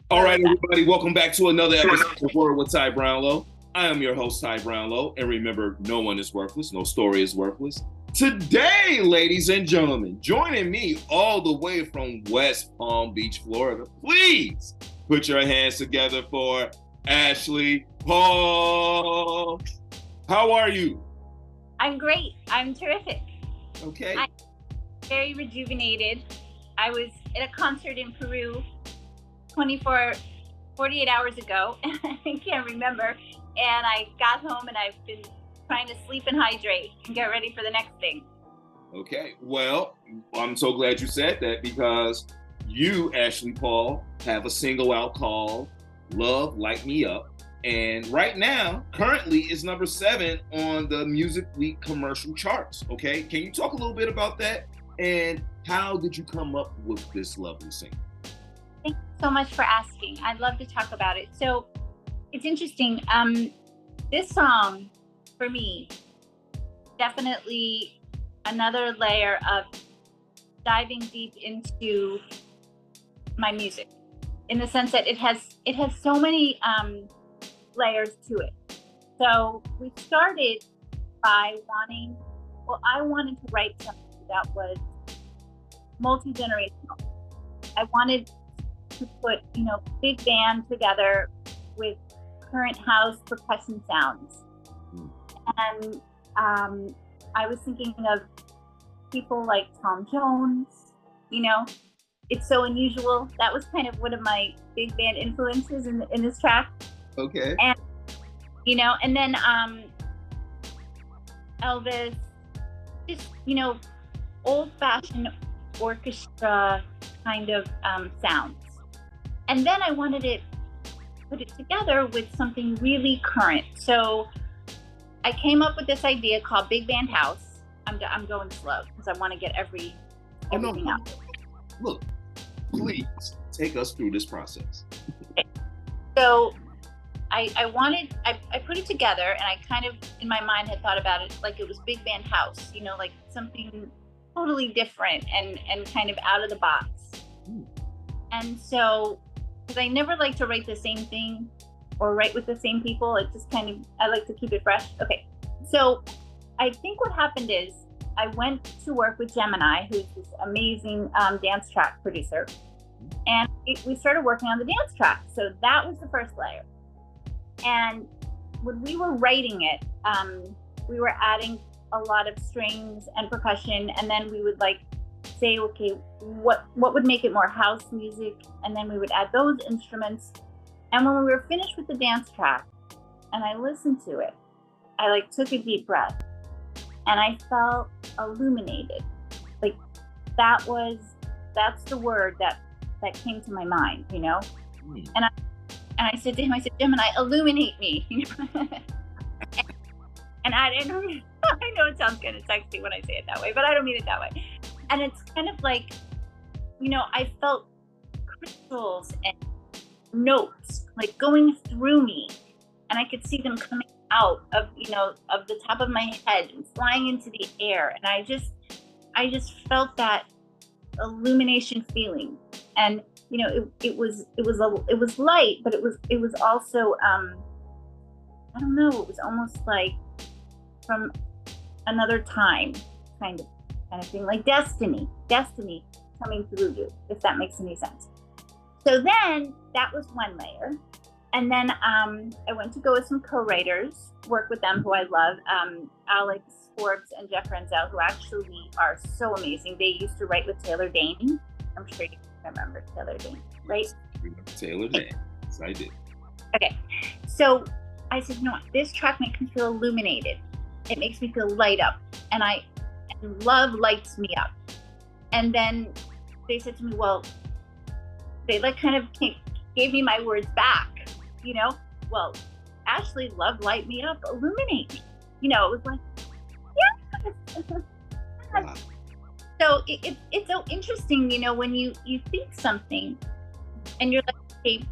All How right, was that? everybody, welcome back to another episode of Word with Ty Brownlow. I am your host, Ty Brownlow, and remember, no one is worthless, no story is worthless. Today, ladies and gentlemen, joining me all the way from West Palm Beach, Florida, please put your hands together for Ashley Paul. How are you? I'm great. I'm terrific. Okay. I'm very rejuvenated. I was at a concert in Peru 48 hours ago. I can't remember. And I got home and I've been trying to sleep and hydrate and get ready for the next thing. Okay. Well, I'm so glad you said that because you, Ashley Paul, have a single out called Love Light Me Up. And right now, currently, is number 7 on the Music Week commercial charts. Okay. Can you talk a little bit about that? And how did you come up with this lovely single? Thank you so much for asking. I'd love to talk about it. So it's interesting. This song, for me, definitely another layer of diving deep into my music, in the sense that it has so many layers to it. So we started by I wanted to write something that was multi-generational. I wanted to put, big band together with current house percussion sounds. And I was thinking of people like Tom Jones, it's so unusual. That was kind of one of my big band influences in this track. Okay. And, and then Elvis, just, old fashioned orchestra kind of sounds. And then I wanted to put it together with something really current. So I came up with this idea called Big Band House. I'm going slow because I want to get everything out. Look, please take us through this process. Okay. So I put it together, and I kind of, in my mind, had thought about it like it was Big Band House, like something totally different and kind of out of the box. And so, because I never like to write the same thing or write with the same people, it just I like to keep it fresh. Okay, so I think what happened is I went to work with Gemini, who's this amazing dance track producer, and we started working on the dance track. So that was the first layer. And when we were writing it, we were adding a lot of strings and percussion, and then we would say, okay, what would make it more house music, and then we would add those instruments. And when we were finished with the dance track and I listened to it, I took a deep breath and I felt illuminated. That's the word that came to my mind, And I said to him, Gemini, illuminate me. And I know it sounds kind of sexy when I say it that way, but I don't mean it that way. And it's kind of like, I felt crystals and notes going through me, and I could see them coming out of the top of my head and flying into the air. And I just felt that illumination feeling. And it was light, but it was also I don't know, it was almost like from another time kind of thing, like destiny coming through you, if that makes any sense. So then that was one layer. And then I went to go with some co-writers, work with them who I love, Alex Forbes and Jeff Renzel, who actually are so amazing. They used to write with Taylor Dane. I'm sure you remember Taylor Dane, right? Taylor Dane. Yes, I did. Okay. So I said, this track makes me feel illuminated. It makes me feel light up. And love lights me up. And then they said to me, well, they kind of gave me my words back, well, Ashley, love light me up, illuminate me. It was like, yes. Wow. So it's so interesting, when you think something and you're like, okay,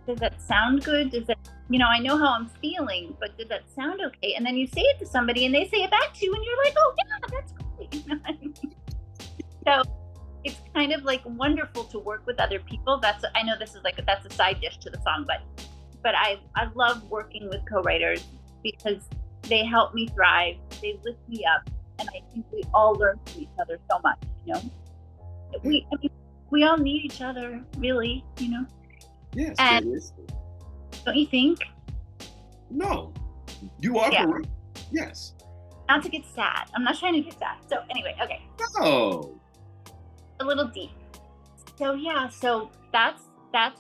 does that sound good? Does that, I know how I'm feeling, but does that sound okay? And then you say it to somebody and they say it back to you and you're like, oh yeah, that's great. So it's kind of like wonderful to work with other people. I know this is like, that's a side dish to the song, but I love working with co-writers because they help me thrive, they lift me up, and I think we all learn from each other so much, you know. I mean, we all need each other, really, you know. Yes, and it is. don't you think? No, you are correct. Yes. Not to get sad. I'm not trying to get sad. So anyway, okay. No. A little deep. So yeah, so that's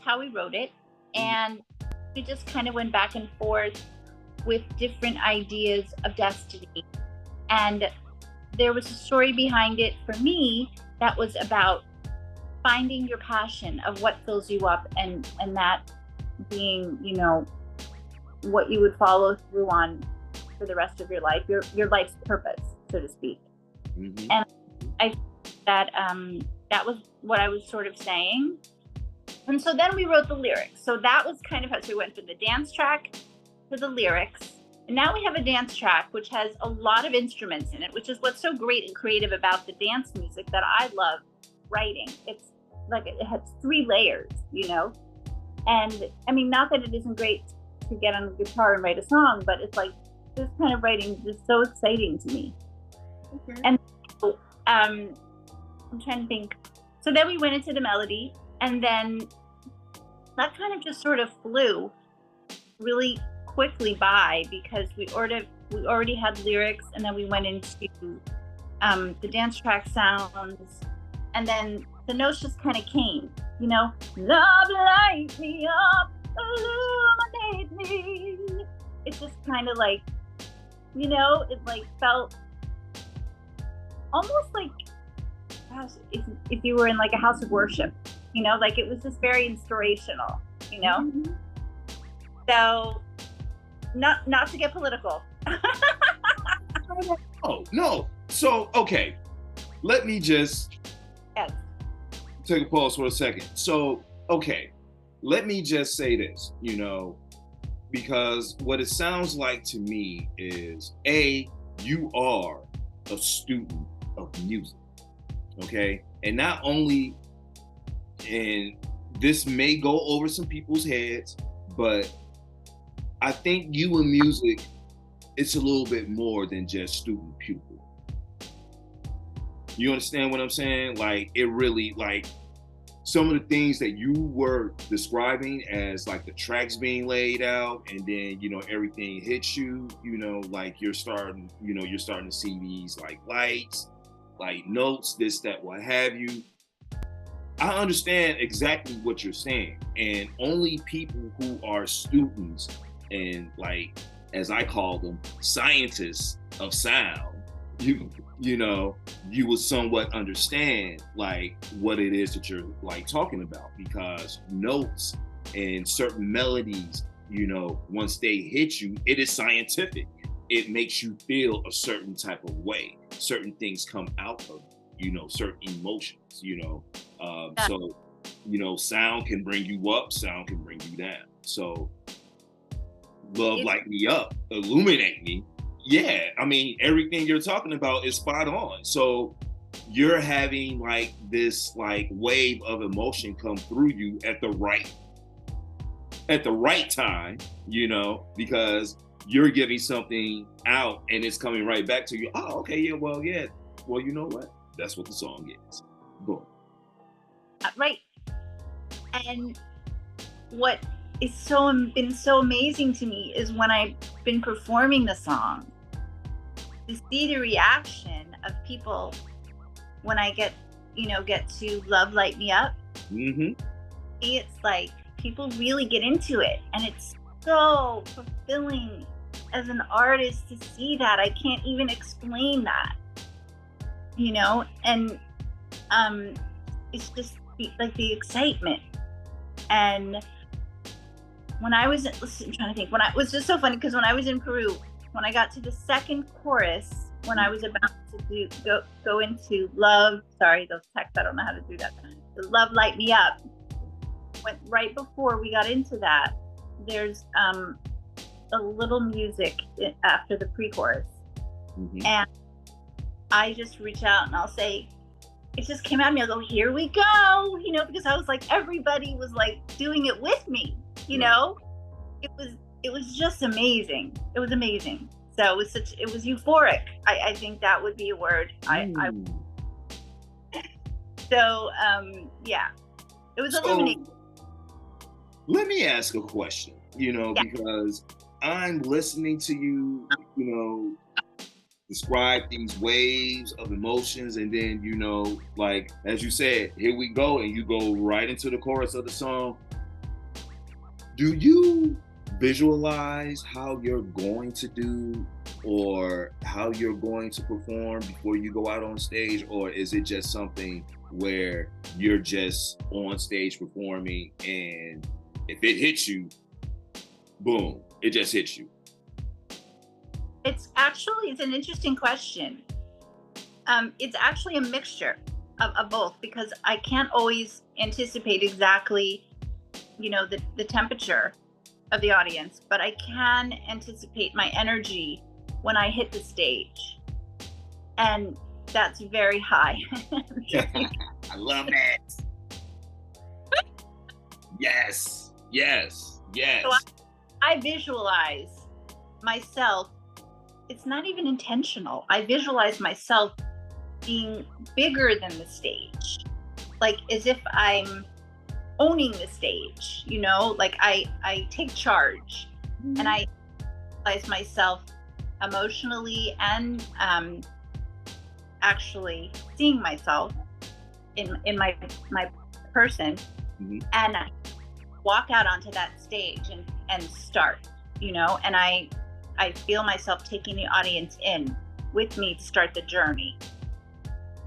how we wrote it, and we just kind of went back and forth with different ideas of destiny, and there was a story behind it for me that was about finding your passion of what fills you up, and that being, you know, what you would follow through on for the rest of your life, your life's purpose, so to speak. Mm-hmm. And I that was what I was sort of saying. And so then we wrote the lyrics. So that was kind of how, so we went from the dance track to the lyrics. And now we have a dance track, which has a lot of instruments in it, which is what's so great and creative about the dance music that I love writing. It's like, it has 3 layers, you know? And I mean, not that it isn't great to get on the guitar and write a song, but it's like, this kind of writing is just so exciting to me. Okay. And so, I'm trying to think. So then we went into the melody, and then that kind of just sort of flew really quickly by because we already had lyrics, and then we went into the dance track sounds, and then the notes just kind of came, you know, love light me up, illuminate me. It's just kind of like, you know, it like felt almost like, gosh, if you were in like a house of worship, you know, like it was just very inspirational, you know. Mm-hmm. So not to get political. Oh no. So okay, let me just take a pause for a second. So okay, let me just say this, you know, because what it sounds like to me is you are a student of music, okay? And not only, and this may go over some people's heads, but I think you in music, it's a little bit more than just student pupil. You understand what I'm saying? Like, it really, like, some of the things that you were describing as like the tracks being laid out, and then, you know, everything hits you, you know, like you're starting to see these like lights, like notes, this, that, what have you. I understand exactly what you're saying. And only people who are students and, like, as I call them, scientists of sound, you know, you will somewhat understand like what it is that you're like talking about, because notes and certain melodies, you know, once they hit you, it is scientific. It makes you feel a certain type of way. Certain things come out of you know, certain emotions, you know. So, you know, sound can bring you up, sound can bring you down. So love light me up, illuminate me. Yeah, I mean, everything you're talking about is spot on. So you're having like this like wave of emotion come through you at the right time, you know, because you're giving something out and it's coming right back to you. Oh, okay, yeah, well, you know what? That's what the song is. Boom. Right. And what is been so amazing to me is when I've been performing the song, to see the reaction of people when I get to Love Light Me Up. Mm-hmm. It's like people really get into it, and it's so fulfilling as an artist to see that. I can't even explain that, you know. And it's just like the excitement. And when I was trying to think, when I was just so funny because when I was in Peru, when I got to the second chorus, when I was about to go into love, sorry, those texts, I don't know how to do that. The Love Light Me Up. Went right before we got into that, there's a little music after the pre-chorus. Mm-hmm. And I just reach out and I'll say, it just came out of me. I go, here we go, because I was like, everybody was like doing it with me, it was just amazing. It was amazing. So it was euphoric. I think that would be a word. So yeah, it was illuminating. Let me ask a question, because I'm listening to you, describe these waves of emotions, and then, like, as you said, here we go, and you go right into the chorus of the song. Do you visualize how you're going to do or how you're going to perform before you go out on stage, or is it just something where you're just on stage performing, and if it hits you, boom, it just hits you? It's an interesting question. It's actually a mixture of both, because I can't always anticipate exactly, the temperature of the audience, but I can anticipate my energy when I hit the stage. And that's very high. I love it. Yes. So I visualize myself. It's not even intentional. I visualize myself being bigger than the stage, like as if I'm owning the stage, like I take charge, and I visualize myself emotionally and actually seeing myself in my person, and I walk out onto that stage and start, and I feel myself taking the audience in with me to start the journey.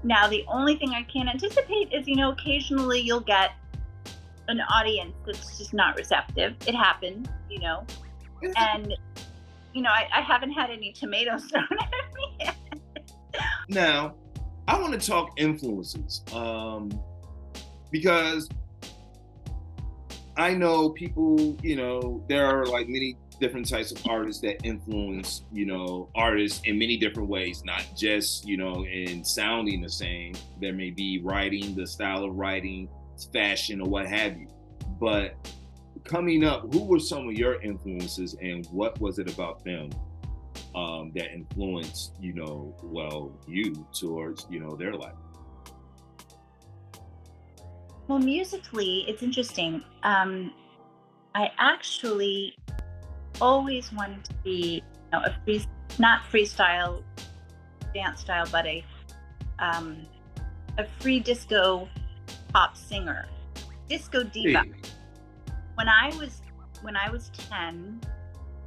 Now, the only thing I can't anticipate is, occasionally you'll get an audience that's just not receptive. It happens, and, I haven't had any tomatoes thrown at me yet. Now, I want to talk influences, because I know people, there are like many different types of artists that influence, artists in many different ways, not just, in sounding the same. There may be writing, the style of writing, fashion, or what have you. But coming up, who were some of your influences, and what was it about them that influenced, you towards, their life? Well, musically, it's interesting. I actually always wanted to be, not freestyle dance style, but a free disco pop singer, disco diva. Hey. When I was 10,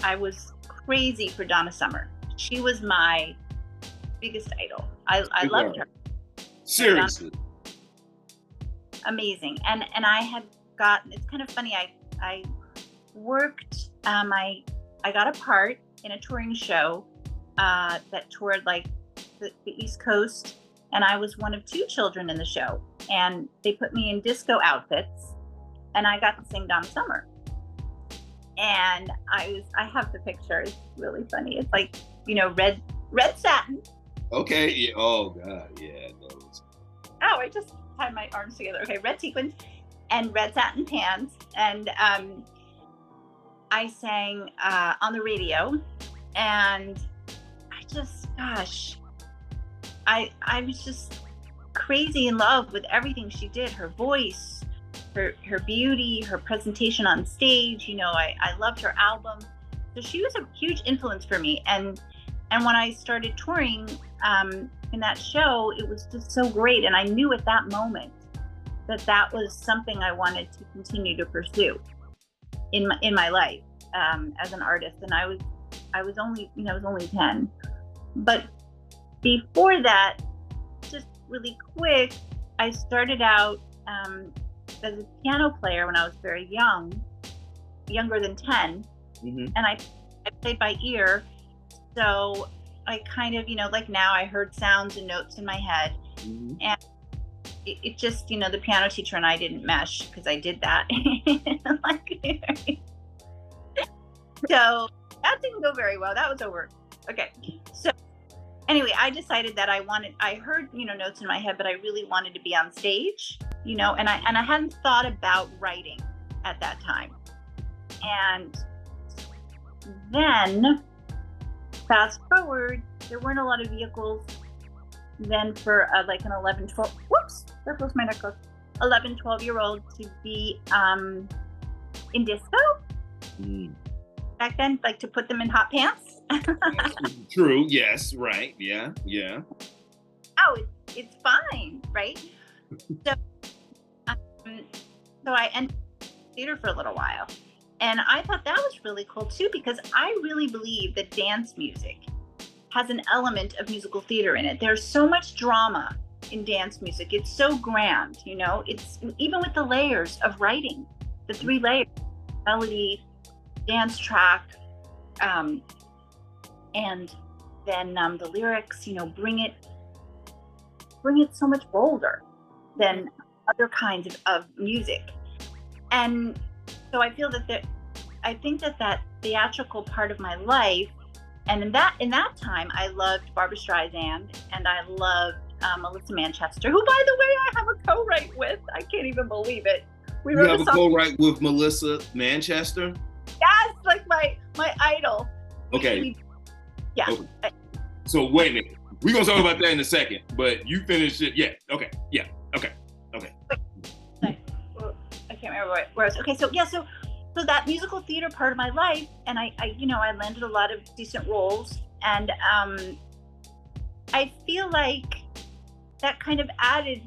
I was crazy for Donna Summer. She was my biggest idol. I loved her. Seriously. Amazing. And I had gotten, it's kind of funny, I worked, I got a part in a touring show that toured like the East Coast, and I was one of two children in the show, and they put me in disco outfits, and I got to sing Donna Summer. And I have the picture. It's really funny. It's like, red satin. Okay. Yeah. Oh God. Yeah. Those. Oh, I just tied my arms together. Okay, red sequins and red satin pants, and I sang on the radio, and I was just crazy in love with everything she did. Her voice, her beauty, her presentation on stage. I loved her album. So she was a huge influence for me. And when I started touring in that show, it was just so great. And I knew at that moment that was something I wanted to continue to pursue in my life as an artist. And I was only 10. But before that, just really quick, I started out as a piano player when I was very young, younger than 10. Mm-hmm. And I played by ear. So I kind of, like now I heard sounds and notes in my head. Mm-hmm. And it just, the piano teacher and I didn't mesh because I did that. So that didn't go very well. That was over. Okay. So anyway, I decided that I heard, notes in my head, but I really wanted to be on stage, and I hadn't thought about writing at that time. And then fast forward, there weren't a lot of vehicles then for like an 11, 12, whoops, there goes my necklace, 11, 12-year-old to be in disco. Back then, like to put them in hot pants. True. Yes. Right. Yeah. Oh, it's fine, right? So, um, so I entered theater for a little while, and I thought that was really cool too, because I really believe that dance music has an element of musical theater in it. There's so much drama in dance music. It's so grand, It's even with the layers of writing, the 3 layers: melody, dance track, and then the lyrics, bring it so much bolder than other kinds of music. And so I feel I think that theatrical part of my life, and in that time, I loved Barbra Streisand, and I loved Melissa Manchester, who, by the way, I have a co-write with. I can't even believe it. You have a co-write with Melissa Manchester? Yes, like my idol. Okay. Yeah. Okay. So wait a minute. We're gonna talk about that in a second, but you finish it. Yeah. Okay. Yeah. Okay. I can't remember where I was. Okay. So yeah. So that musical theater part of my life, and I landed a lot of decent roles, and I feel like that kind of added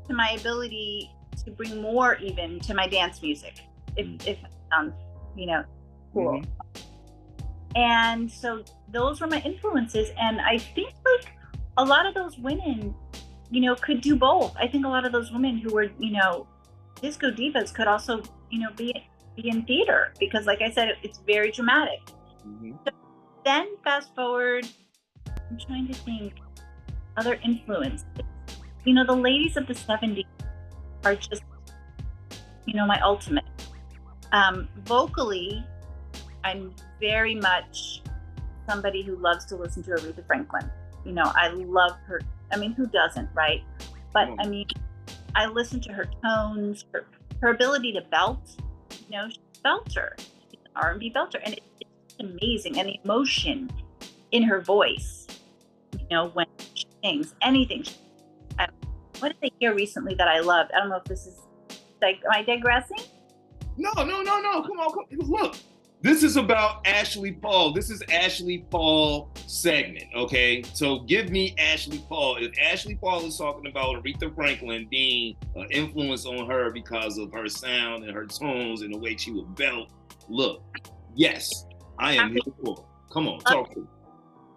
to my ability to bring more even to my dance music, if it sounds, cool. And so those were my influences, and I think like a lot of those women, could do both. I think a lot of those women who were, disco divas could also, be in theater, because like I said, it's very dramatic. So then fast forward, I'm trying to think other influences. The ladies of the 70s are just, my ultimate. Vocally, I'm very much somebody who loves to listen to Aretha Franklin. I love her. I mean, who doesn't, right? But I mean, I listen to her tones, her ability to belt. She's a belter. She's an R&B belter, and it's amazing. And the emotion in her voice, when she sings anything. What did I hear recently that I loved? I don't know if this is like, am I digressing? No. Come on. Look, this is about Ashley Paul. This is Ashley Paul segment, okay? So give me Ashley Paul. If Ashley Paul is talking about Aretha Franklin being an influence on her because of her sound and her tones and the way she would belt, look, yes, I am here for it. Come on, talk to me.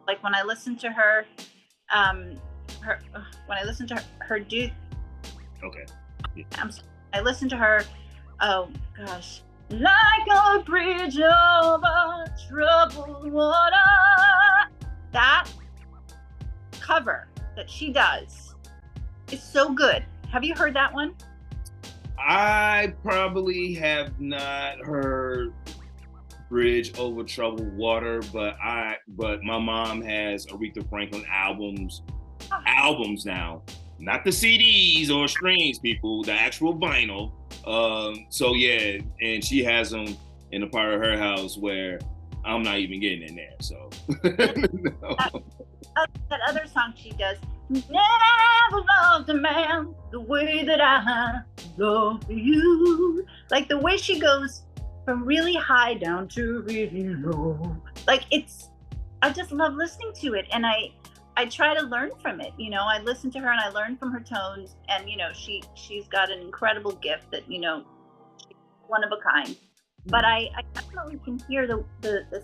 Like when I listen to her, her do. Okay. Yeah. I listen to her. Oh gosh, like a bridge over troubled water. That cover that she does is so good. Have you heard that one? I probably have not heard Bridge Over Troubled Water, but my mom has Aretha Franklin albums now, not the CDs or streams, people, the actual vinyl. So yeah, and she has them in a part of her house where I'm not even getting in there. So no. That other song she does, never loved a man the way that I love you. Like the way she goes from really high down to really low. Like I just love listening to it, and I try to learn from it. I listen to her and I learn from her tones, and she's got an incredible gift that she's one of a kind. But I definitely can hear the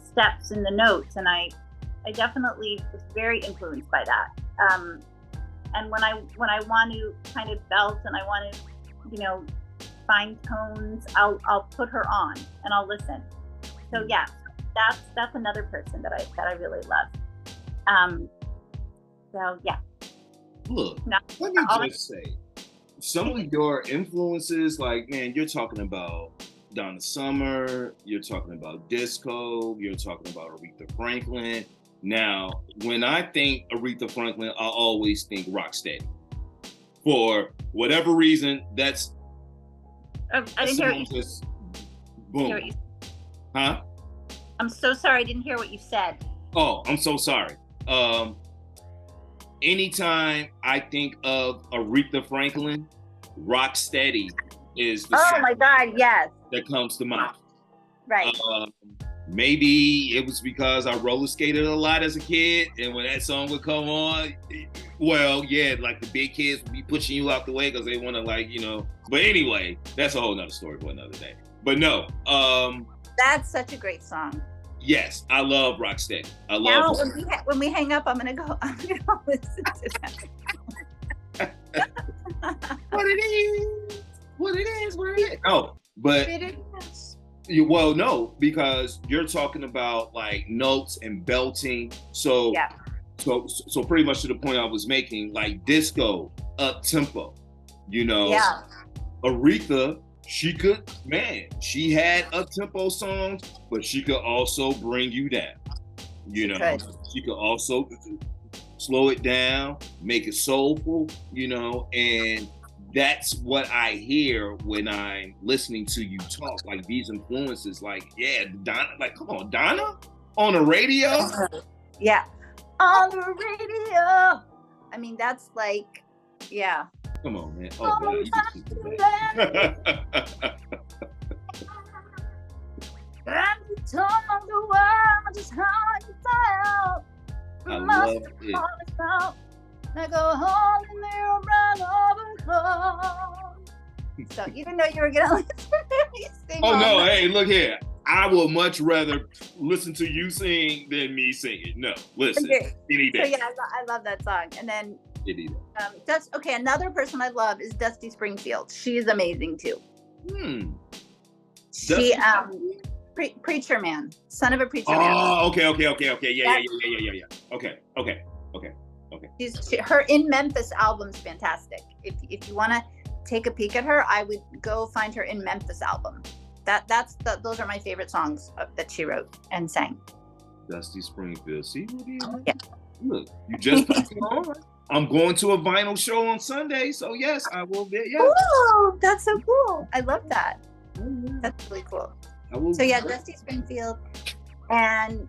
steps and the notes, and I definitely was very influenced by that. And when I want to kind of belt and I want to find tones, I'll put her on and I'll listen. So yeah, that's another person that I really love. So yeah. Look, let me just say, some of your influences, like, man, you're talking about Donna Summer, you're talking about disco, you're talking about Aretha Franklin. Now, when I think Aretha Franklin, I always think Rocksteady. For whatever reason, that's I didn't hear what you just boom. Huh? I'm so sorry, I didn't hear what you said. Oh, I'm so sorry. Anytime I think of Aretha Franklin, Rocksteady is the song my God, yes, that comes to mind. Right. Maybe it was because I roller skated a lot as a kid, and when that song would come on, well, yeah, like the big kids would be pushing you out the way because they want to, like, you know. But anyway, that's a whole nother story for another day. But no, that's such a great song. Yes, I love Rocksteady. I love. Now, when we hang up, I'm gonna go listen to that. What it is. Oh, but well, no, because you're talking about like notes and belting. So yeah. So pretty much to the point I was making, like disco, up tempo. You know, yeah. Aretha, she had up tempo songs, but she could also bring you down. You know, she could also slow it down, make it soulful, you know, and that's what I hear when I'm listening to you talk. Like these influences, like, yeah, Donna, like, come on, Donna on the radio? Yeah, on the radio. I mean, that's like, yeah. Come on, man. Oh, man, you can and you told the world just how you felt. I love it. I go home in their brown overcoat. So you didn't know you were gonna listen to me sing. Oh no, hey, look here. I would much rather listen to you sing than me singing. No, listen. Okay. Any day. So yeah, I love that song. And then that's okay. Another person I love is Dusty Springfield. She is amazing too. She preacher man, son of a preacher man. Oh, okay. Yeah. Okay. Her In Memphis album's fantastic. If you want to take a peek at her, I would go find her In Memphis album. Those are my favorite songs that she wrote and sang. Dusty Springfield. See what you yeah. Look, you just put it on. I'm going to a vinyl show on Sunday, so yes, I will be. Yes. Oh, that's so cool. I love that. That's really cool. So yeah, Dusty Springfield. And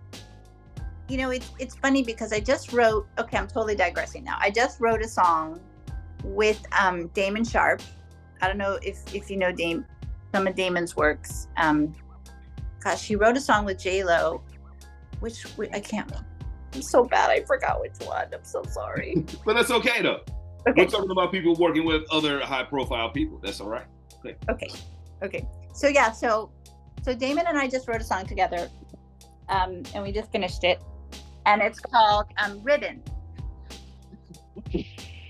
you know, it's funny because I just wrote, okay, I'm totally digressing now. I just wrote a song with Damon Sharp. I don't know if you know some of Damon's works. Gosh, she wrote a song with J-Lo, which I can't, I'm so bad, I forgot which one. I'm so sorry. But that's okay though. Okay. We're talking about people working with other high profile people. That's all right. Okay. So yeah, so Damon and I just wrote a song together, and we just finished it. And it's called Ribbon.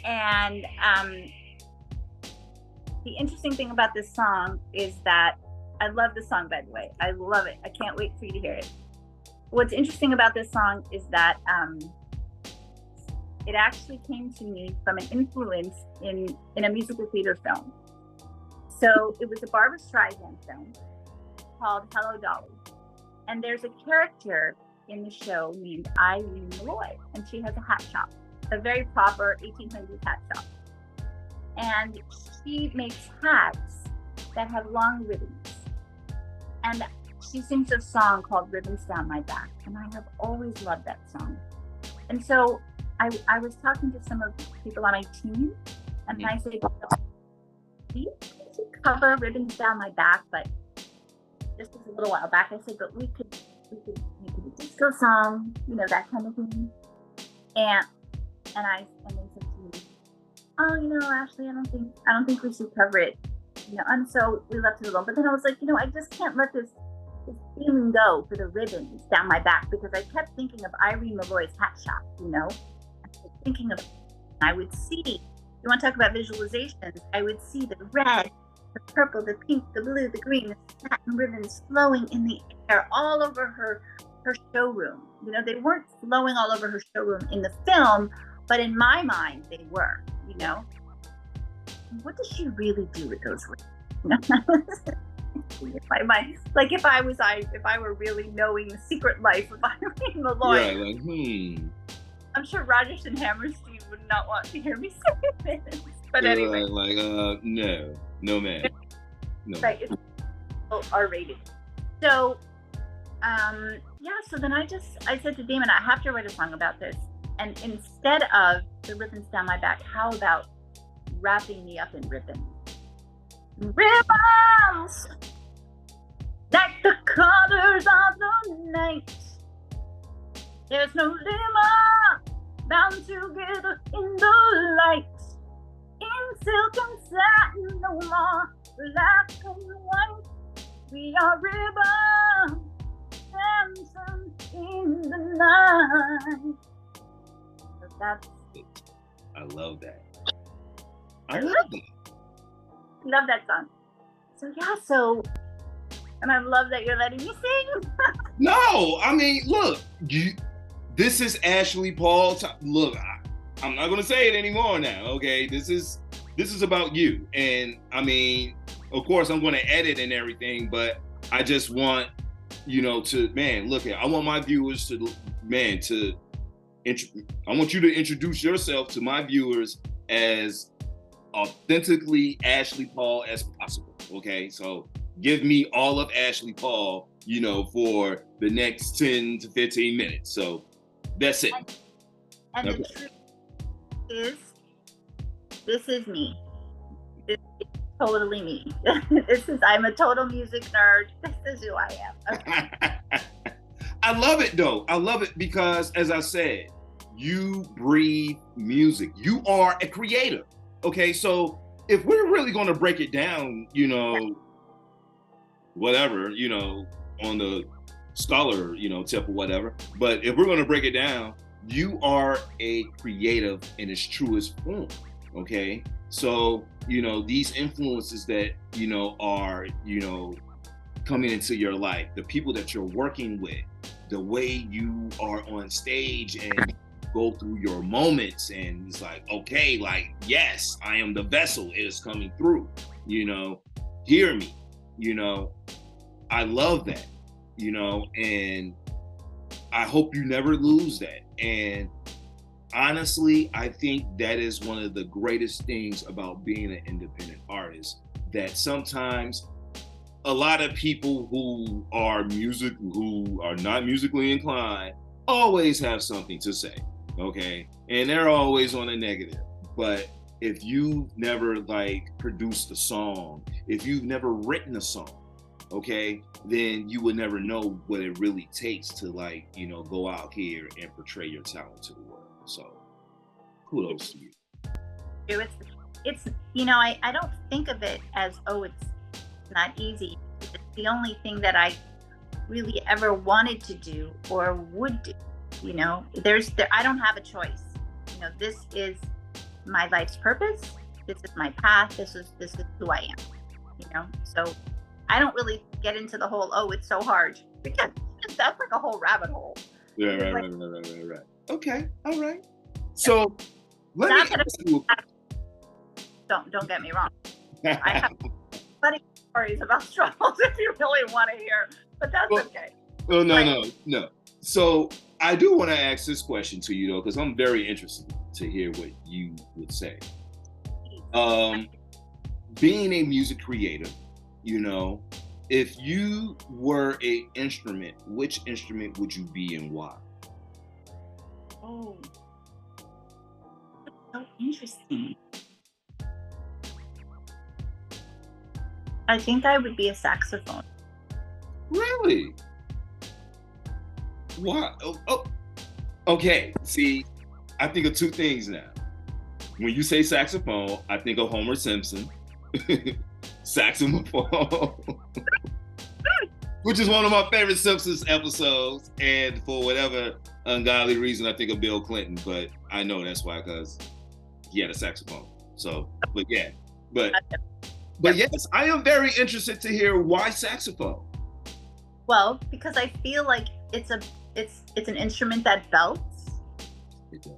And the interesting thing about this song is that I love the song, by the way. I love it. I can't wait for you to hear it. What's interesting about this song is that it actually came to me from an influence in a musical theater film. So it was a Barbra Streisand film called Hello, Dolly. And there's a character in the show named Irene Malloy, and she has a hat shop, a very proper 1800s hat shop. And she makes hats that have long ribbons. And she sings a song called Ribbons Down My Back, and I have always loved that song. And so I was talking to some of the people on my team, and I said, do you cover Ribbons Down My Back? But this was a little while back. I said, but we could make a disco song, you know, that kind of thing. And they said to me, oh, you know, Ashley, I don't think we should cover it. You know, and so we left it alone. But then I was like, you know, I just can't let this feeling go for the ribbons down my back, because I kept thinking of Irene Malloy's hat shop, you know. I would see, you want to talk about visualizations, I would see the red, the purple, the pink, the blue, the green, the satin ribbons flowing in the air all over her showroom. You know, they weren't flowing all over her showroom in the film, but in my mind they were, you know. What does she really do with those ribbons? my mind. Like if I were really knowing the secret life of Eileen Malloy. Right, like, I'm sure Rogers and Hammerstein would not want to hear me say this. But anyway. No, man. No. Right, it's R-rated. So, so then I said to Damon, I have to write a song about this. And instead of the ribbons down my back, how about wrapping me up in ribbons? Ribbons! Like the colors of the night. There's no limit, bound together in the light. In silk and satin, no more black and white. We are ribbons, dancing in the night. So that's. I love that. I love that song. And I love that you're letting me sing. No, I mean, look, this is Ashley Paul. Look, I'm not gonna say it anymore now. Okay, this is about you, and I mean, of course, I'm gonna edit and everything, but I just want I want my viewers I want you to introduce yourself to my viewers as authentically Ashley Paul as possible. Okay, so give me all of Ashley Paul, for the next 10 to 15 minutes. So that's it. And the truth is, this is me. This is totally me. I'm a total music nerd. This is who I am. Okay. I love it though. I love it because, as I said, you breathe music. You are a creator. Okay, so if we're really going to break it down, whatever, on the scholar, tip or whatever. But if we're going to break it down, you are a creative in its truest form. Okay, so these influences that are coming into your life, the people that you're working with, the way you are on stage and go through your moments, and it's like, okay, like, yes, I am the vessel, it is coming through, hear me, I love that, and I hope you never lose that. And honestly, I think that is one of the greatest things about being an independent artist, that sometimes a lot of people who are not musically inclined always have something to say, okay? And they're always on a negative. But if you've never produced a song, if you've never written a song, okay, then you would never know what it really takes to go out here and portray your talent to the world. So kudos to you. It's I don't think of it as, it's not easy. It's the only thing that I really ever wanted to do or would do. I don't have a choice. This is my life's purpose. This is my path. This is who I am. So I don't really get into the whole, it's so hard, because that's like a whole rabbit hole. Yeah, right. Okay, all right. So let me ask you. Don't get me wrong. I have funny stories about struggles if you really want to hear, but that's okay. Oh, no. So I do want to ask this question to you though, because I'm very interested to hear what you would say. Being a music creator, if you were an instrument, which instrument would you be and why? Oh, that's so interesting. I think I would be a saxophone. Really? Why? Oh. Okay. See, I think of two things now. When you say saxophone, I think of Homer Simpson. Saxophone. Which is one of my favorite Simpsons episodes. And for whatever ungodly reason, I think of Bill Clinton. But I know that's why, because he had a saxophone. So, but yeah. But yes, I am very interested to hear why saxophone. Well, because I feel like it's an instrument that belts. It does.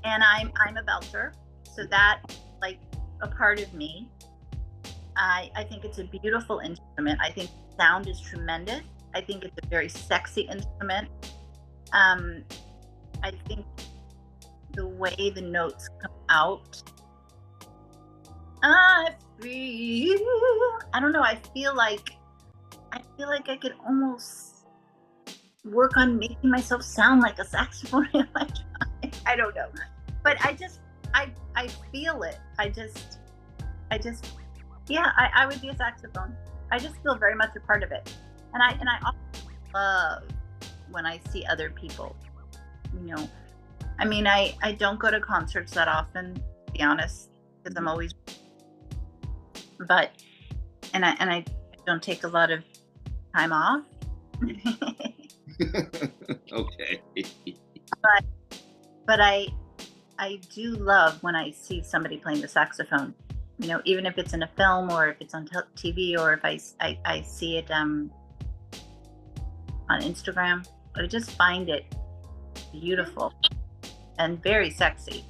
And I'm a belter, so that a part of me. I think it's a beautiful instrument. I think the sound is tremendous. I think it's a very sexy instrument. Um, I think the way the notes come out, I feel, I don't know, I feel like I could almost work on making myself sound like a saxophone electronic. I don't know. But I feel it. I just yeah, I would be a saxophone. I just feel very much a part of it. And I also love when I see other people, you know. I mean, I don't go to concerts that often, to be honest, because I'm always, but and I don't take a lot of time off. Okay. but but I do love when I see somebody playing the saxophone. You know, even if it's in a film or if it's on TV or if I see it on Instagram. I just find it beautiful and very sexy.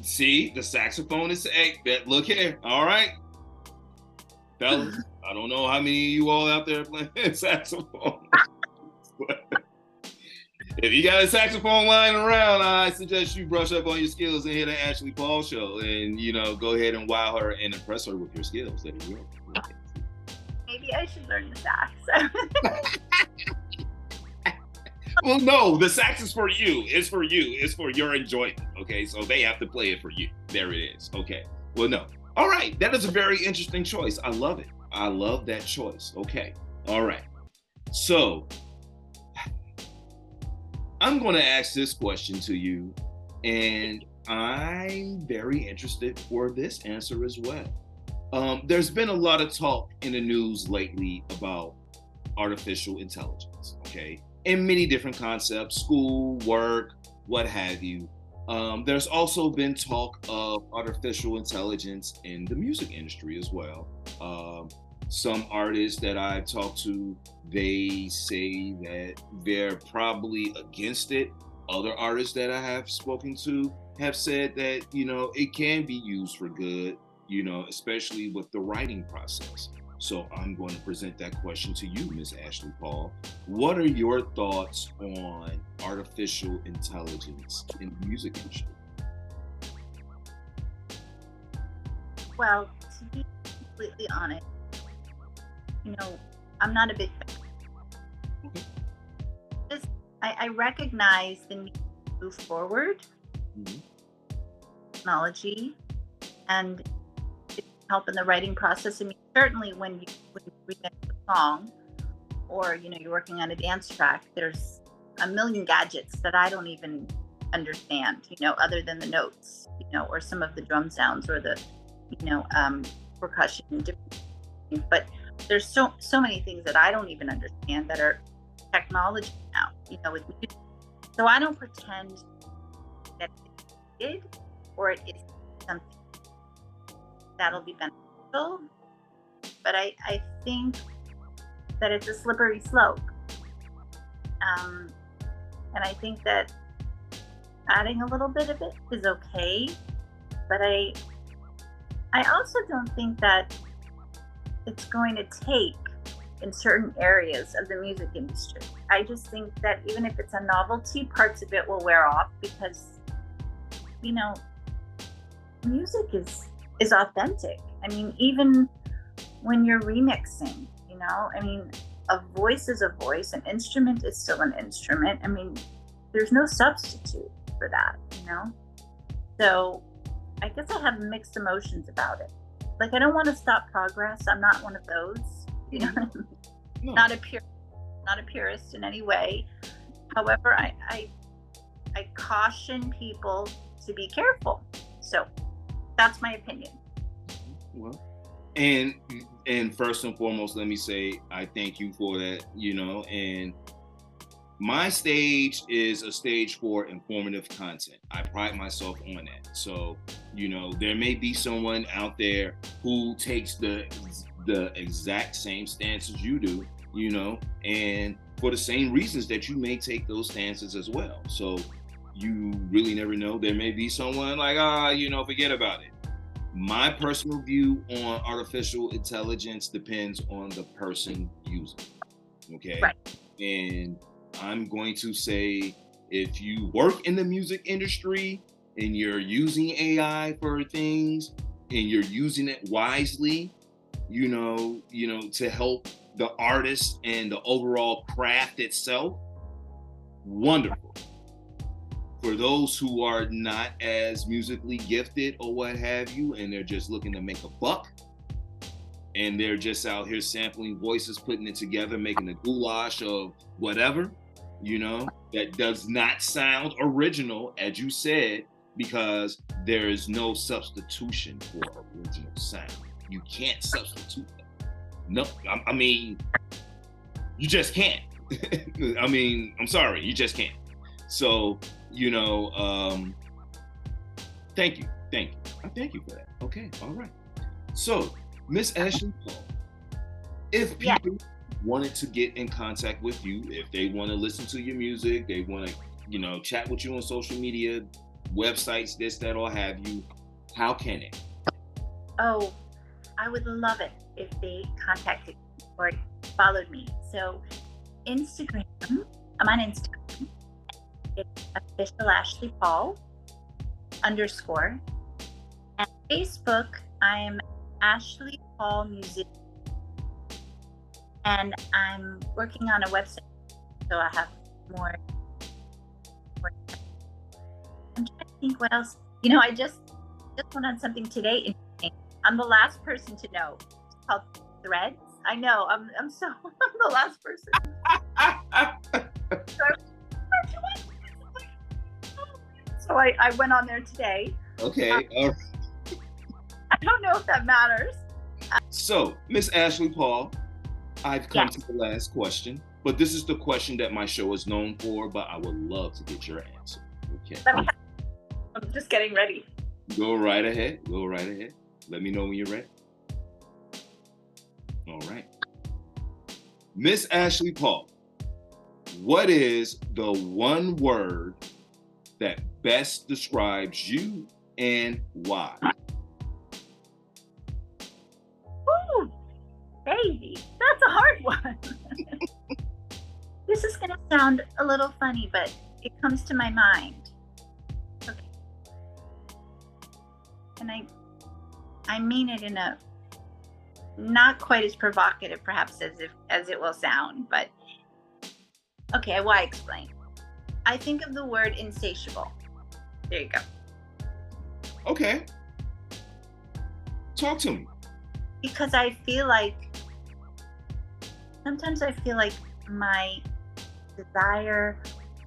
See, the saxophone is, hey, look here. All right, fellas, I don't know how many of you all out there playing saxophone. If you got a saxophone lying around, I suggest you brush up on your skills and hit an Ashley Paul show and, go ahead and wow her and impress her with your skills. There you go. Maybe I should learn the sax. Well, no, the sax is for you. It's for you. It's for your enjoyment. Okay, so they have to play it for you. There it is. Okay. Well, no. All right. That is a very interesting choice. I love it. I love that choice. Okay. All right. So I'm going to ask this question to you, and I'm very interested for this answer as well. There's been a lot of talk in the news lately about artificial intelligence, okay? In many different concepts, school, work, what have you. There's also been talk of artificial intelligence in the music industry as well. Some artists that I've talked to, they say that they're probably against it. Other artists that I have spoken to have said that, it can be used for good, especially with the writing process. So I'm going to present that question to you, Ms. Ashley Paul. What are your thoughts on artificial intelligence in the music industry? Well, to be completely honest, I'm not a big fan. I recognize the need to move forward, technology, and help in the writing process. I mean, certainly when you remix a song, or you're working on a dance track, there's a million gadgets that I don't even understand, other than the notes, or some of the drum sounds or the, percussion and different things. But there's so many things that I don't even understand that are technology now, with music. So I don't pretend that it did or it is something that'll be beneficial, but I think that it's a slippery slope, and I think that adding a little bit of it is okay, but I also don't think that it's going to take in certain areas of the music industry. I just think that even if it's a novelty, parts of it will wear off because music is authentic. I mean, even when you're remixing, a voice is a voice, an instrument is still an instrument. I mean, there's no substitute for that, So I guess I have mixed emotions about it. Like, I don't want to stop progress. I'm not one of those, No. Not a purist in any way. However, I caution people to be careful. So that's my opinion. Well, and first and foremost, let me say I thank you for that, and my stage is a stage for informative content. I pride myself on that. So, there may be someone out there who takes the exact same stance as you do, and for the same reasons that you may take those stances as well. So you really never know. There may be someone like, forget about it. My personal view on artificial intelligence depends on the person using it. Okay. Right. And I'm going to say if you work in the music industry and you're using AI for things and you're using it wisely, to help the artist and the overall craft itself, wonderful. For those who are not as musically gifted or what have you, and they're just looking to make a buck, and they're just out here sampling voices, putting it together, making a goulash of whatever, that does not sound original, as you said, because there is no substitution for original sound. You can't substitute that. No, I mean, you just can't. I mean, I'm sorry, you just can't. So, thank you. I thank you for that. Okay, all right. So, Miss Ashley Paul, if people wanted to get in contact with you, if they want to listen to your music, they want to, chat with you on social media, websites, this, that, or have you, how can they? Oh, I would love it if they contacted me or followed me. So Instagram, I'm on Instagram. It's official Ashley Paul _. And Facebook, I'm Ashley Paul Music. And I'm working on a website, so I have more. I'm trying to think what else. I just went on something today. I'm the last person to know. It's called Threads. I know. I'm I'm the last person. So I went on there today. Okay. I don't know if that matters. So, Miss Ashley Paul, I've come to the last question, but this is the question that my show is known for, but I would love to get your answer. Okay. I'm just getting ready. Go right ahead. Let me know when you're ready. All right. Miss Ashley Paul, what is the one word that best describes you and why? Ooh, baby, that's a hard one. This is going to sound a little funny, but it comes to my mind. Okay. And I mean it in a not quite as provocative, perhaps, as it will sound, but okay, why explain? I think of the word insatiable. There you go. Okay. Talk to me. Because I feel like sometimes my desire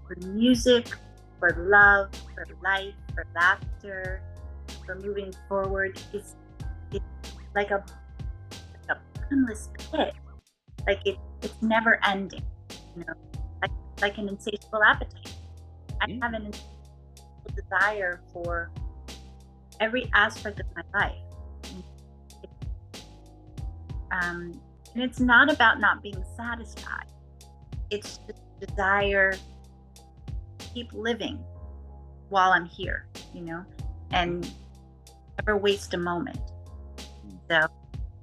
for music, for love, for life, for laughter, for moving forward is like a bottomless pit. Like it's never ending, like an insatiable appetite. I have an insatiable desire for every aspect of my life. And it's not about not being satisfied. It's the desire to keep living while I'm here, and never waste a moment. So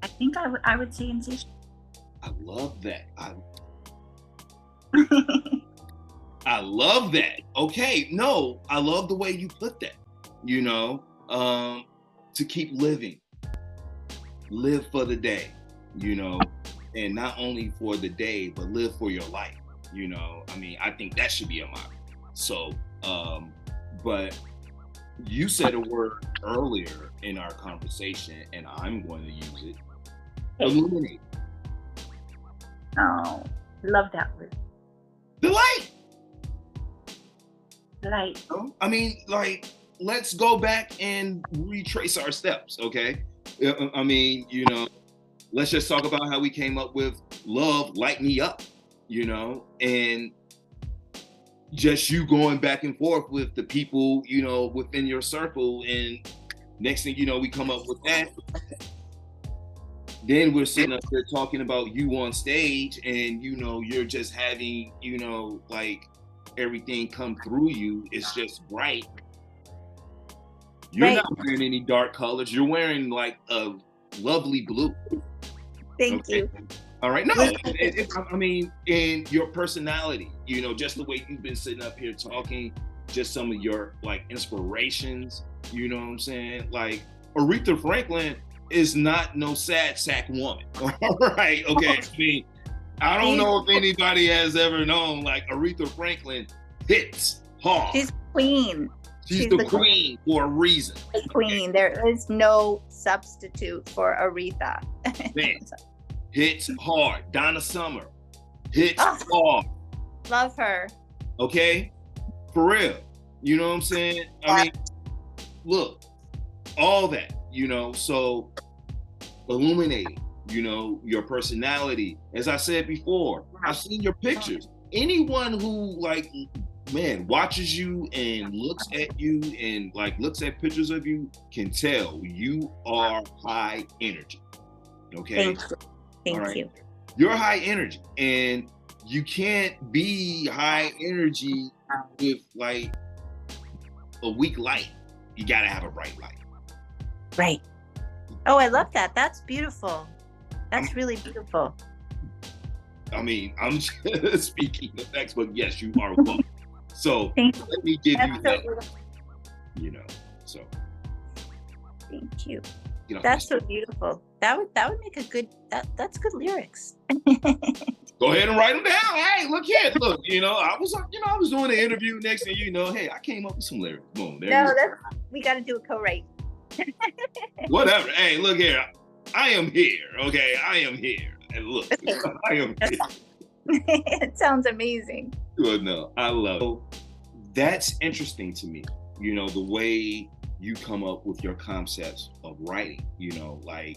I think I would say insatiable. I love that. I love that. Okay, no, I love the way you put that. To keep living, live for the day, and not only for the day, but live for your life. I think that should be a motto. So, but you said a word earlier in our conversation, and I'm going to use it. Illuminate. Oh, love that word. Delight. Delight. Let's go back and retrace our steps, okay? Let's just talk about how we came up with love, light me up, and just you going back and forth with the people, within your circle. And next thing you know, we come up with that. Then we're sitting up there talking about you on stage, and, you're just having, like everything come through you. It's just bright. You're not wearing any dark colors. You're wearing like a lovely blue. Thank you. All right. No, I mean, in your personality, you know, just the way you've been sitting up here talking, just some of your like inspirations, you know what I'm saying? Like Aretha Franklin is not no sad sack woman. All right. Okay. I mean, I don't know if anybody has ever known like Aretha Franklin hits hard. She's queen. She's the queen for a reason. The queen. There is no substitute for Aretha. Man, hits hard. Donna Summer hits hard. Love her. Okay? For real. You know what I'm saying? I mean, look, all that, you know, so illuminating, you know, your personality. As I said before, I've seen your pictures. Anyone who like, man, watches you and looks at you and like looks at pictures of you can tell you are high energy. Okay? Thank you. You're high energy, and you can't be high energy with like a weak light. You gotta have a bright light. Right. Oh, I love that. That's beautiful. That's really beautiful. I mean, I'm just speaking of facts, but yes, you are welcome. So let me give you that. You know, so. Thank you. You know, that's so beautiful. That would make a good. That's good lyrics. Go ahead and write them down. Hey, look here. Look, you know, I was doing an interview. Next thing you know, hey, I came up with some lyrics. Boom. We got to do a co-write. Whatever. Hey, look here. I am here. Okay, I am here. And look, I am here. It sounds amazing. Well, no, I love it. That's interesting to me. You know, the way you come up with your concepts of writing. You know, like,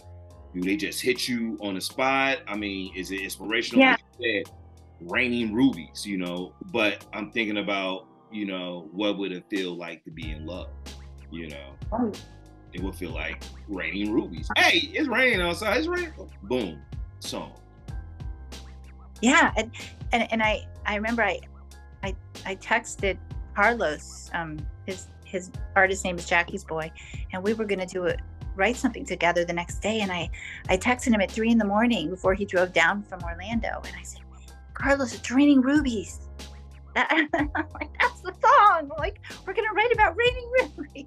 do they just hit you on the spot? I mean, is it inspirational? Yeah. Like you said, raining rubies, you know, but I'm thinking about, you know, what would it feel like to be in love? You know, it would feel like raining rubies. Hey, it's raining outside. It's raining. Boom, song. Yeah, and I remember I texted Carlos, his artist name is Jackie's Boy, and we were gonna write something together the next day, and I texted him at 3 a.m. before he drove down from Orlando, and I said, Carlos, it's raining rubies. I'm like, that's the song. I'm like, we're gonna write about raining rubies.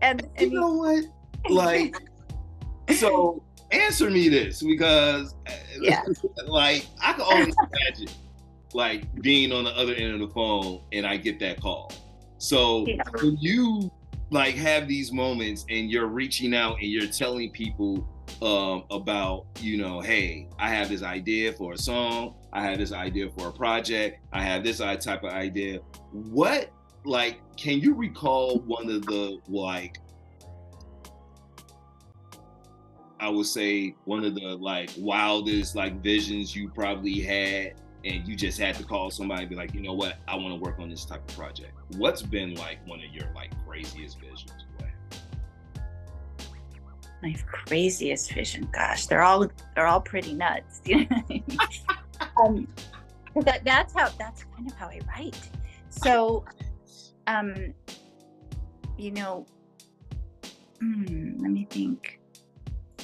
And you know what? Like, so answer me this, because like I can always imagine like being on the other end of the phone and I get that call. So when you like have these moments and you're reaching out and you're telling people about, you know, hey, I have this idea for a song, I have this idea for a project, I have this type of idea. What, like, can you recall one of the, like, I would say one of the like wildest like visions you probably had, and you just had to call somebody and be like, you know what, I want to work on this type of project? What's been like one of your like craziest visions? My craziest vision, gosh, they're all pretty nuts. You know? That's kind of how I write. So, you know, let me think.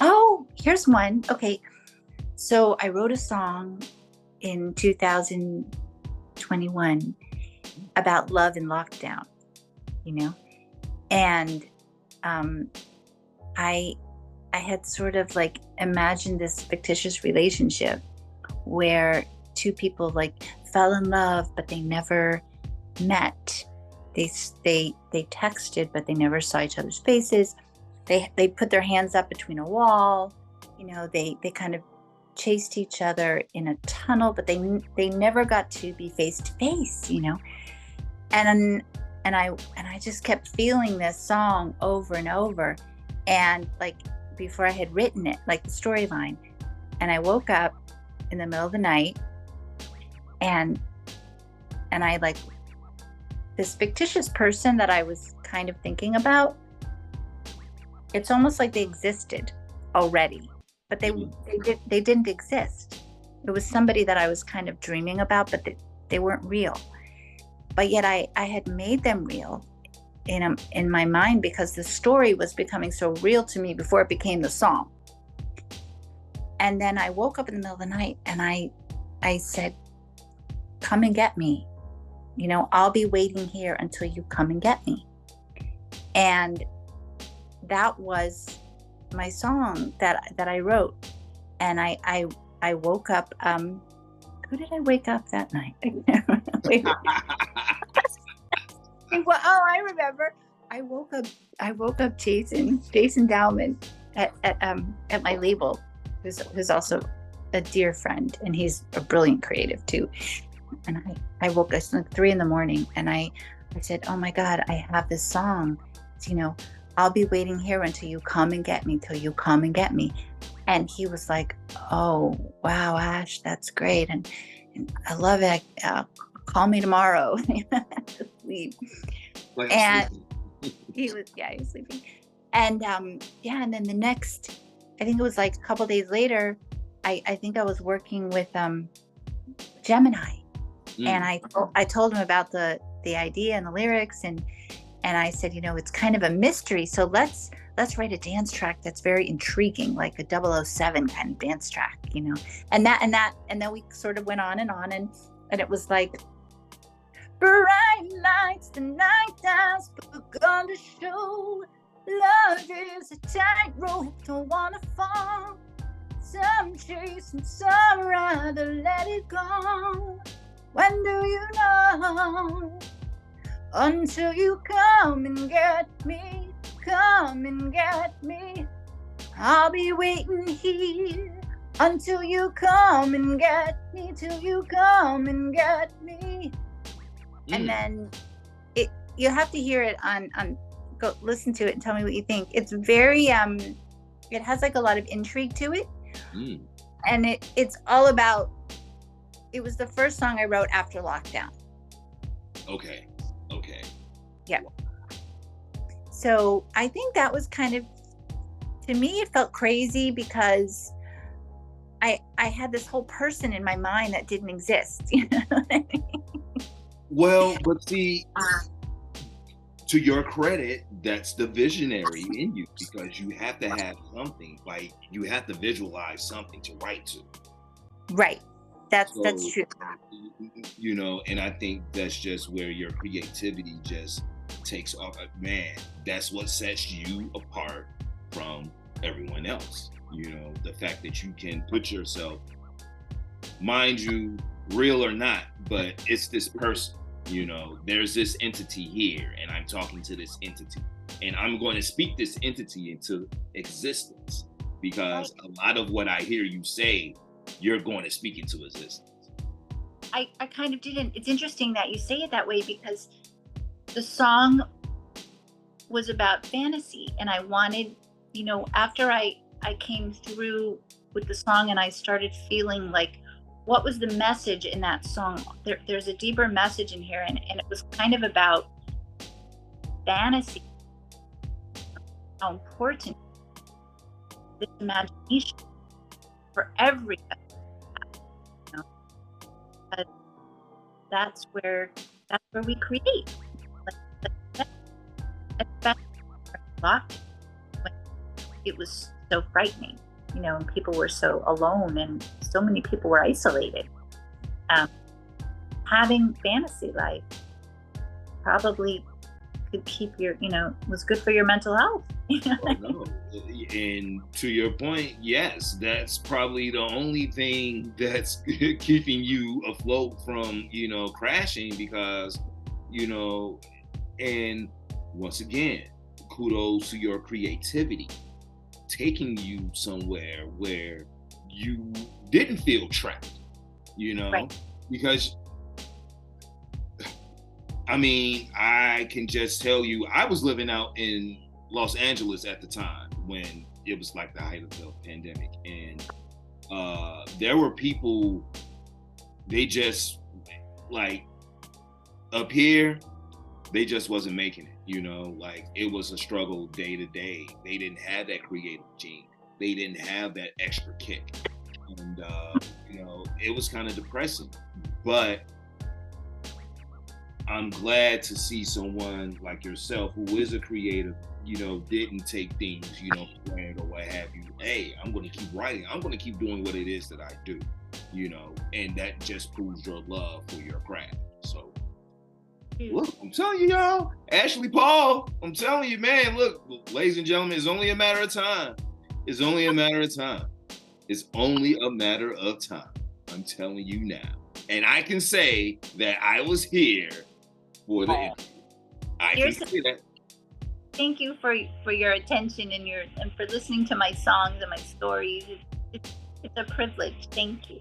Oh, here's one. Okay, so I wrote a song in 2021 about love in lockdown, you know, and I had sort of like imagined this fictitious relationship where two people like fell in love, but they never met. They texted, but they never saw each other's faces. They put their hands up between a wall. You know, they kind of chased each other in a tunnel, but they never got to be face to face. You know, and I just kept feeling this song over and over, and like before I had written it, like the storyline, and I woke up in the middle of the night, and I like this fictitious person that I was kind of thinking about. It's almost like they existed already, but they didn't exist. It was somebody that I was kind of dreaming about, but they weren't real. But yet I had made them real, in my mind because the story was becoming so real to me before it became the song. And then I woke up in the middle of the night and I said, come and get me. I'll be waiting here until you come and get me. And that was my song that I wrote. And I woke up, who did I wake up that night? Well, I remember. I woke up Jason Dowman at my label, who's also a dear friend, and he's a brilliant creative too. And I woke up at 3 a.m. and I said, oh my God, I have this song. It's, I'll be waiting here until you come and get me, till you come and get me. And he was like, oh, wow, Ash, that's great. And I love it. Call me tomorrow. And he was sleeping. And and then the next, I think it was like a couple days later, I think I was working with Gemini. And I told him about the idea and the lyrics, and I said, it's kind of a mystery, so let's write a dance track that's very intriguing, like a 007 kind of dance track, and then we sort of went on, and it was like, bright lights, the night has begun to show. Love is a tightrope, don't wanna fall. Some chase and some rather let it go. When do you know? Until you come and get me, come and get me. I'll be waiting here until you come and get me, till you come and get me. And then you have to hear it on go listen to it and tell me what you think. It's very it has like a lot of intrigue to it. And it's all about, it was the first song I wrote after lockdown. Okay. Yeah. So I think that was kind of, to me, it felt crazy because I had this whole person in my mind that didn't exist. Well, but see, to your credit, that's the visionary in you, because you have to have something, like you have to visualize something to write to. Right. That's true. And I think that's just where your creativity just takes off. Man, that's what sets you apart from everyone else. The fact that you can put yourself, mind you, real or not, but it's this person. There's this entity here, and I'm talking to this entity, and I'm going to speak this entity into existence, because a lot of what I hear you say, you're going to speak into existence. I kind of didn't. It's interesting that you say it that way, because the song was about fantasy, and I wanted, after I came through with the song and I started feeling like, what was the message in that song? There's a deeper message in here, and it was kind of about fantasy, how important this imagination for everybody. That's where we create. Especially when it was so frightening, and people were so alone, and so many people were isolated. Having fantasy life probably could keep your, was good for your mental health. Oh, no. And to your point, yes, that's probably the only thing that's keeping you afloat from, crashing, because, and once again, kudos to your creativity, taking you somewhere where you didn't feel trapped, Right. Because I can just tell you, I was living out in Los Angeles at the time when it was like the height of the pandemic, and there were people, they just, like, up here, they just wasn't making it, like it was a struggle day to day. They didn't have that creative gene. They didn't have that extra kick. And, it was kind of depressing. But I'm glad to see someone like yourself who is a creative, didn't take things, for granted or what have you. Hey, I'm going to keep writing. I'm going to keep doing what it is that I do, and that just proves your love for your craft. So, look, I'm telling you, y'all, Ashley Paul, I'm telling you, man, look, ladies and gentlemen, it's only a matter of time. It's only a matter of time. It's only a matter of time. I'm telling you now. And I can say that I was here for the interview. I can say that. Thank you for your attention and for listening to my songs and my stories. It's a privilege. Thank you.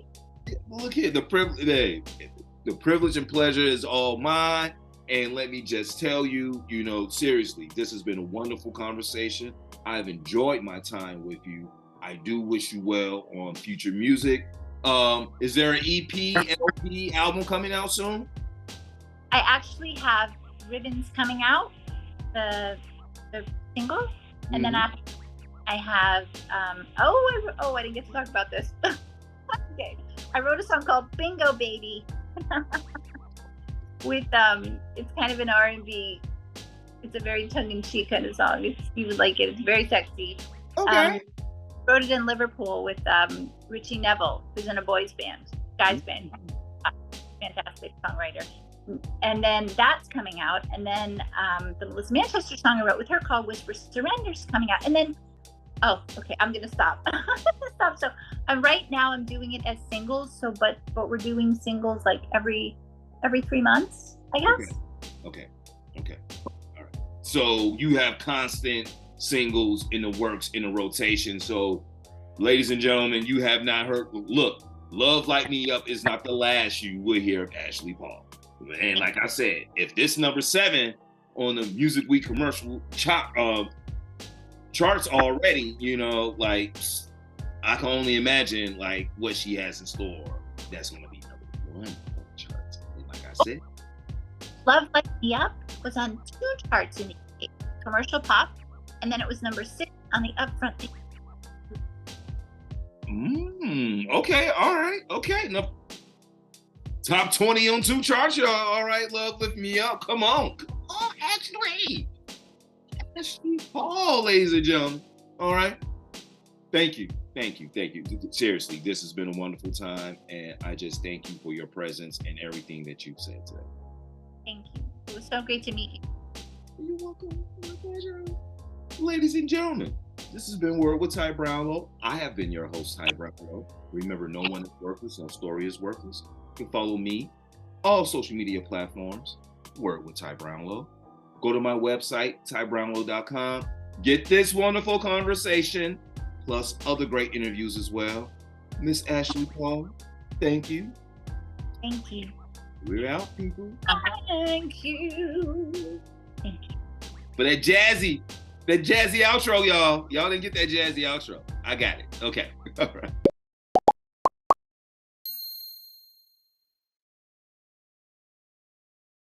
Look here, the privilege and pleasure is all mine. And let me just tell you, seriously, this has been a wonderful conversation. I've enjoyed my time with you. I do wish you well on future music. Is there an EP, LP, album coming out soon? I actually have Ribbons coming out, the single, and then I have I didn't get to talk about this. Okay, I wrote a song called Bingo Baby with it's kind of an R&B. It's a very tongue-in-cheek kind of song. You would like it. It's very sexy. Okay. Wrote it in Liverpool with Richie Neville, who's in a boys band, guys band. Fantastic songwriter. And then that's coming out. And then the Melissa Manchester song I wrote with her called Whisper Surrender's coming out. And then, I'm gonna stop. So right now I'm doing it as singles. But we're doing singles like every 3 months, I guess. Okay. All right. So you have constant singles in the works, in the rotation. So, ladies and gentlemen, you have not heard. Look, Love Light Me Up is not the last you will hear of Ashley Paul. And like I said, if this number 7 on the Music Week commercial charts already, I can only imagine like what she has in store. That's going to be number 1 on the charts. And like I said, Love Light Me Up was on 2 charts in the UK, commercial pop. And then it was number 6 on the upfront. Okay, all right, okay. No, top 20 on 2 charts, y'all. All right, Love Lift Me Up. Come on, Ashley Paul, ladies and gentlemen. All right, thank you. Seriously, this has been a wonderful time, and I just thank you for your presence and everything that you've said today. Thank you. It was so great to meet you. You're welcome. My pleasure. Ladies and gentlemen, this has been Word with Ty Brownlow. I have been your host, Ty Brownlow. Remember, no one is worthless, no story is worthless. You can follow me, all social media platforms, Word with Ty Brownlow. Go to my website, tybrownlow.com. Get this wonderful conversation, plus other great interviews as well. Miss Ashley Paul, thank you. Thank you. We're out, people. Thank you. For that jazzy outro, y'all. Y'all didn't get that jazzy outro. I got it. Okay. All right.